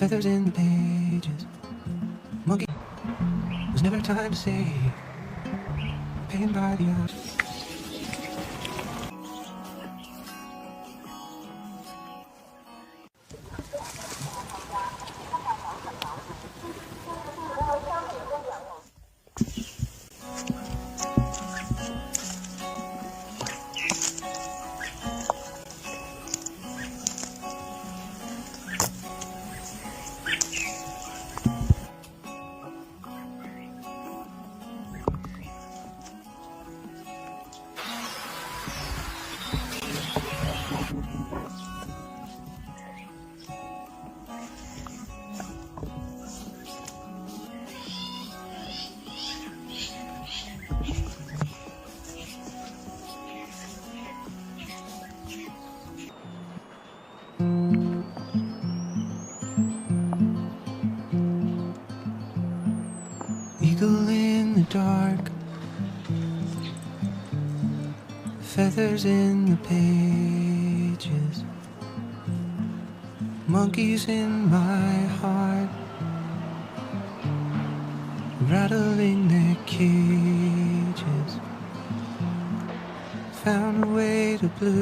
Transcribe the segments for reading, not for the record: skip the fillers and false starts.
feathers in the pages. Monkey, there's never time to say, paying by the hour. Eagle in the dark, feathers in the pages, monkeys in my heart, rattling their cages, found a way to blue,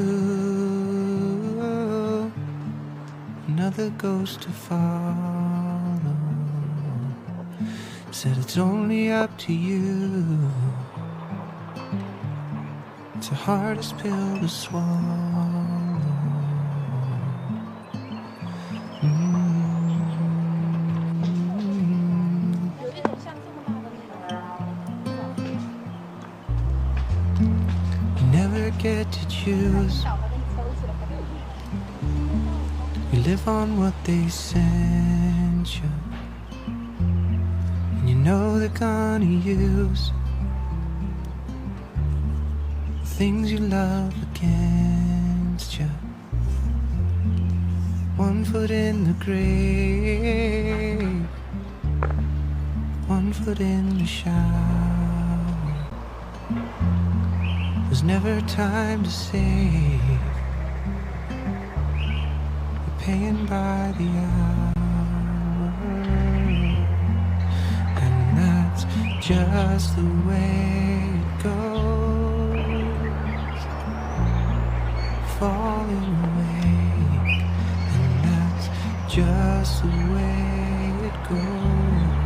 another ghost to follow. Said it's only up to you. It's the hardest pill to swallow. You never get to choose. You live on what they sent you. You know they're gonna use the things you love against you. One foot in the grave, one foot in the shower. There's never time to save. You're paying by the hour. Just the way it goes, falling away, and that's just the way it goes.